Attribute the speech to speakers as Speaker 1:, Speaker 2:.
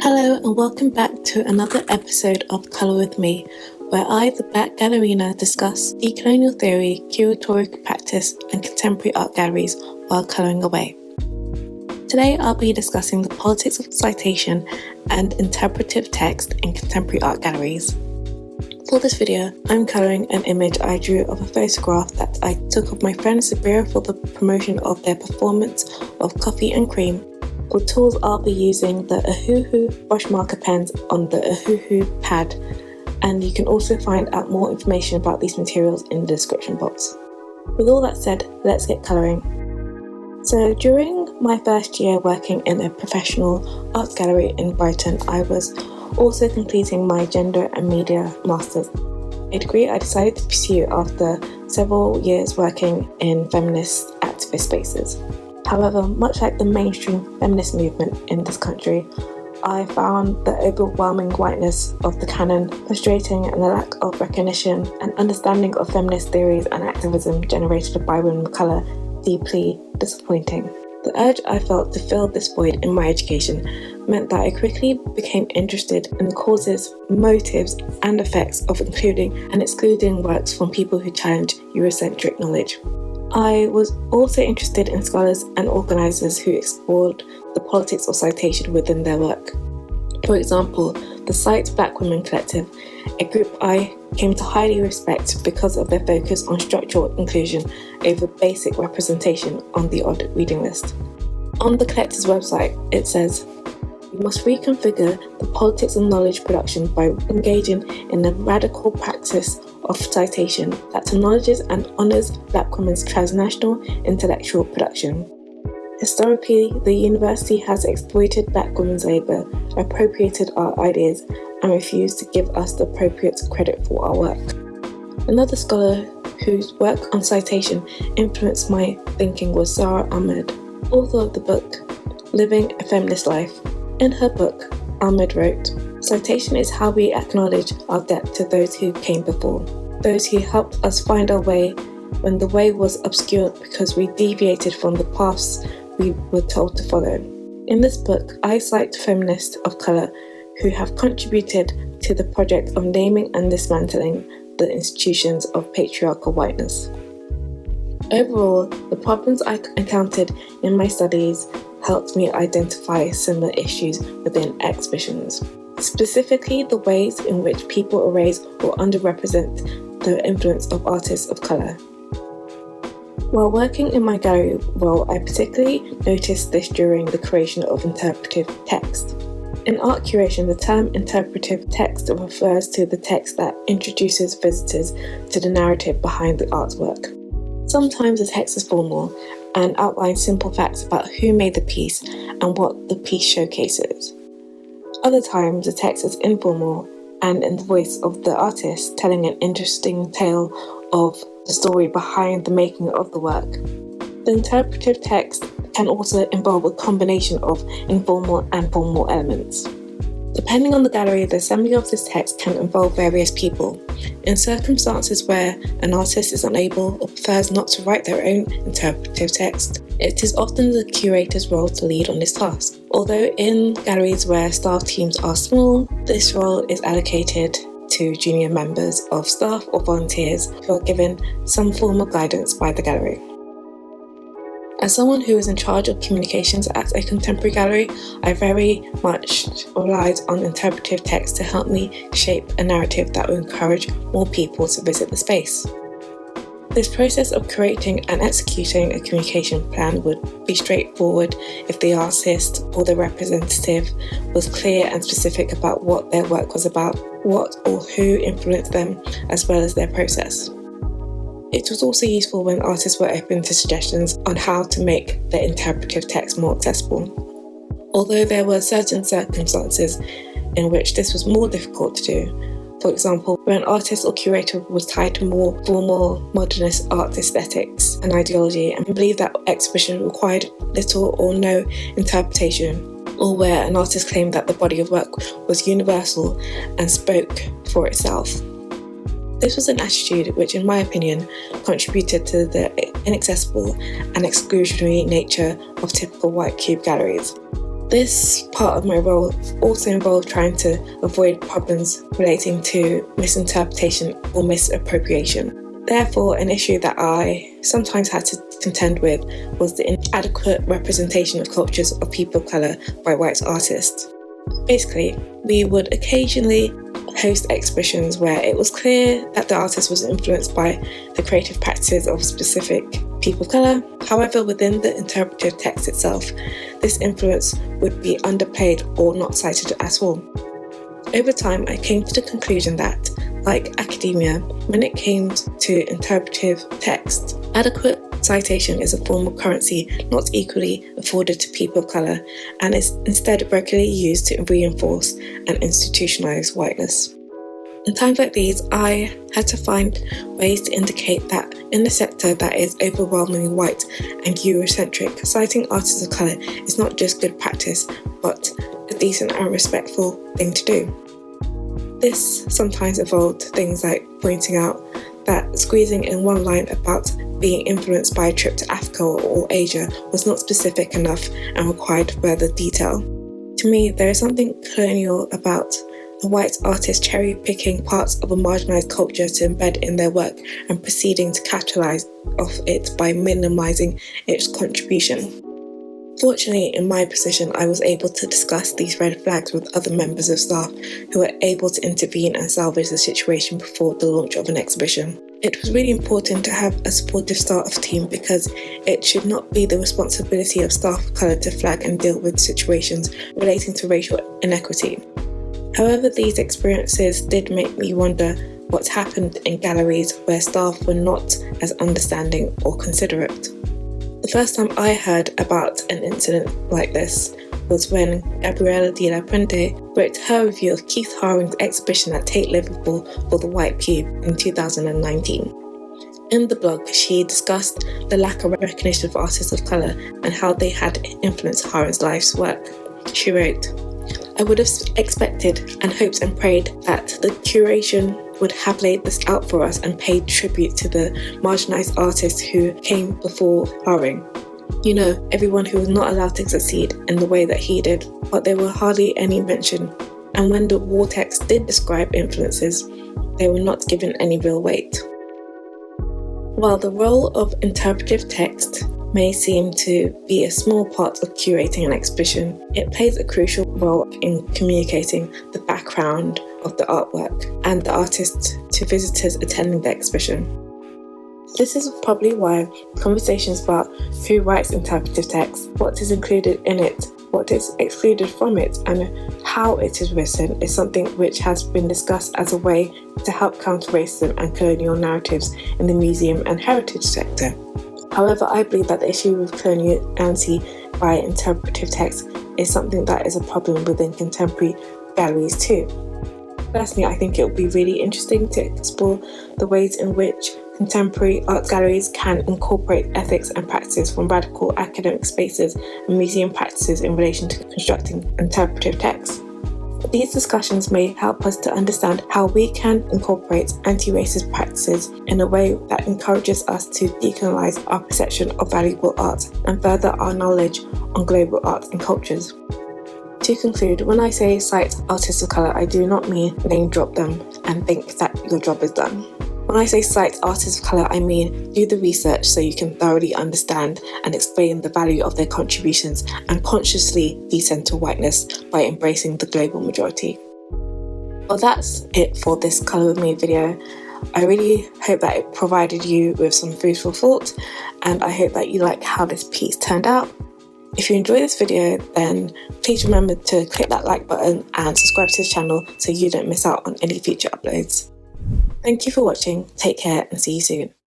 Speaker 1: Hello and welcome back to another episode of Colour With Me, where I, the Black Gallerina, discuss decolonial theory, curatorial practice and contemporary art galleries while colouring away. Today I'll be discussing the politics of citation and interpretive text in contemporary art galleries. For this video, I'm colouring an image I drew of a photograph that I took of my friend Sabira for the promotion of their performance of Coffee and Cream. For tools, I'll be using the Ohuhu brush marker pens on the Ohuhu pad, and you can also find out more information about these materials in the description box. With all that said, let's get colouring. So during my first year working in a professional art gallery in Brighton, I was also completing my Gender and Media Masters, a degree I decided to pursue after several years working in feminist activist spaces. However, much like the mainstream feminist movement in this country, I found the overwhelming whiteness of the canon frustrating, and the lack of recognition and understanding of feminist theories and activism generated by women of colour deeply disappointing. The urge I felt to fill this void in my education meant that I quickly became interested in the causes, motives, and effects of including and excluding works from people who challenge Eurocentric knowledge. I was also interested in scholars and organisers who explored the politics of citation within their work. For example, the Cite Black Women Collective, a group I came to highly respect because of their focus on structural inclusion over basic representation on the odd reading list. On the collective's website, it says, "We must reconfigure the politics of knowledge production by engaging in a radical practice of citation that acknowledges and honours Black women's transnational intellectual production. Historically, the university has exploited Black women's labour, appropriated our ideas, and refused to give us the appropriate credit for our work." Another scholar whose work on citation influenced my thinking was Sara Ahmed, author of the book Living a Feminist Life. In her book, Ahmed wrote, "Citation is how we acknowledge our debt to those who came before, those who helped us find our way when the way was obscured because we deviated from the paths we were told to follow." In this book, I cite feminists of colour who have contributed to the project of naming and dismantling the institutions of patriarchal whiteness. Overall, the problems I encountered in my studies helped me identify similar issues within exhibitions, specifically the ways in which people erase or underrepresent the influence of artists of colour. While working in my gallery role, I particularly noticed this during the creation of interpretive text. In art curation, the term interpretive text refers to the text that introduces visitors to the narrative behind the artwork. Sometimes the text is formal and outlines simple facts about who made the piece and what the piece showcases. Other times the text is informal and in the voice of the artist, telling an interesting tale of the story behind the making of the work. The interpretive text can also involve a combination of informal and formal elements. Depending on the gallery, the assembly of this text can involve various people. In circumstances where an artist is unable or prefers not to write their own interpretive text, it is often the curator's role to lead on this task. Although in galleries where staff teams are small, this role is allocated to junior members of staff or volunteers who are given some form of guidance by the gallery. As someone who is in charge of communications at a contemporary gallery, I very much relied on interpretive text to help me shape a narrative that will encourage more people to visit the space. This process of creating and executing a communication plan would be straightforward if the artist or the representative was clear and specific about what their work was about, what or who influenced them, as well as their process. It was also useful when artists were open to suggestions on how to make the interpretive text more accessible. Although there were certain circumstances in which this was more difficult to do, for example, when an artist or curator was tied to more formal modernist art aesthetics and ideology and believed that exhibition required little or no interpretation, or where an artist claimed that the body of work was universal and spoke for itself. This was an attitude which, in my opinion, contributed to the inaccessible and exclusionary nature of typical white cube galleries. This part of my role also involved trying to avoid problems relating to misinterpretation or misappropriation. Therefore, an issue that I sometimes had to contend with was the inadequate representation of cultures of people of colour by white artists. Basically, we would occasionally host exhibitions where it was clear that the artist was influenced by the creative practices of specific people of colour. However, within the interpretive text itself, this influence would be underplayed or not cited at all. Over time, I came to the conclusion that, like academia, when it came to interpretive text, adequate citation is a form of currency not equally afforded to people of colour and is instead regularly used to reinforce and institutionalise whiteness. In times like these, I had to find ways to indicate that in a sector that is overwhelmingly white and Eurocentric, citing artists of colour is not just good practice, but a decent and respectful thing to do. This sometimes involved things like pointing out that squeezing in one line about being influenced by a trip to Africa or Asia was not specific enough and required further detail. To me, there is something colonial about a white artist cherry-picking parts of a marginalised culture to embed in their work and proceeding to capitalise off it by minimising its contribution. Fortunately, in my position, I was able to discuss these red flags with other members of staff who were able to intervene and salvage the situation before the launch of an exhibition. It was really important to have a supportive staff team because it should not be the responsibility of staff of colour to flag and deal with situations relating to racial inequity. However, these experiences did make me wonder what happened in galleries where staff were not as understanding or considerate. The first time I heard about an incident like this was when Gabriela de la Puente wrote her review of Keith Haring's exhibition at Tate Liverpool for the White Cube in 2019. In the blog, she discussed the lack of recognition of artists of colour and how they had influenced Haring's life's work. She wrote, "I would have expected and hoped and prayed that the curation would have laid this out for us and paid tribute to the marginalised artists who came before Haring. You know, everyone who was not allowed to succeed in the way that he did, but there were hardly any mention. And when the war text did describe influences, they were not given any real weight." While the role of interpretive text may seem to be a small part of curating an exhibition, it plays a crucial role in communicating the background of the artwork and the artist to visitors attending the exhibition. This is probably why conversations about who writes interpretive text, what is included in it, what is excluded from it, and how it is written is something which has been discussed as a way to help counter racism and colonial narratives in the museum and heritage sector. However, I believe that the issue with coloniality by interpretive text is something that is a problem within contemporary galleries too. Personally, I think it would be really interesting to explore the ways in which contemporary art galleries can incorporate ethics and practices from radical academic spaces and museum practices in relation to constructing interpretive text. These discussions may help us to understand how we can incorporate anti-racist practices in a way that encourages us to decolonize our perception of valuable art and further our knowledge on global art and cultures. To conclude, when I say cite artists of colour, I do not mean name drop them and think that your job is done. When I say cite artists of colour, I mean do the research so you can thoroughly understand and explain the value of their contributions and consciously decenter whiteness by embracing the global majority. Well, that's it for this Colour With Me video. I really hope that it provided you with some food for thought, and I hope that you like how this piece turned out. If you enjoyed this video, then please remember to click that like button and subscribe to this channel so you don't miss out on any future uploads. Thank you for watching, take care and see you soon.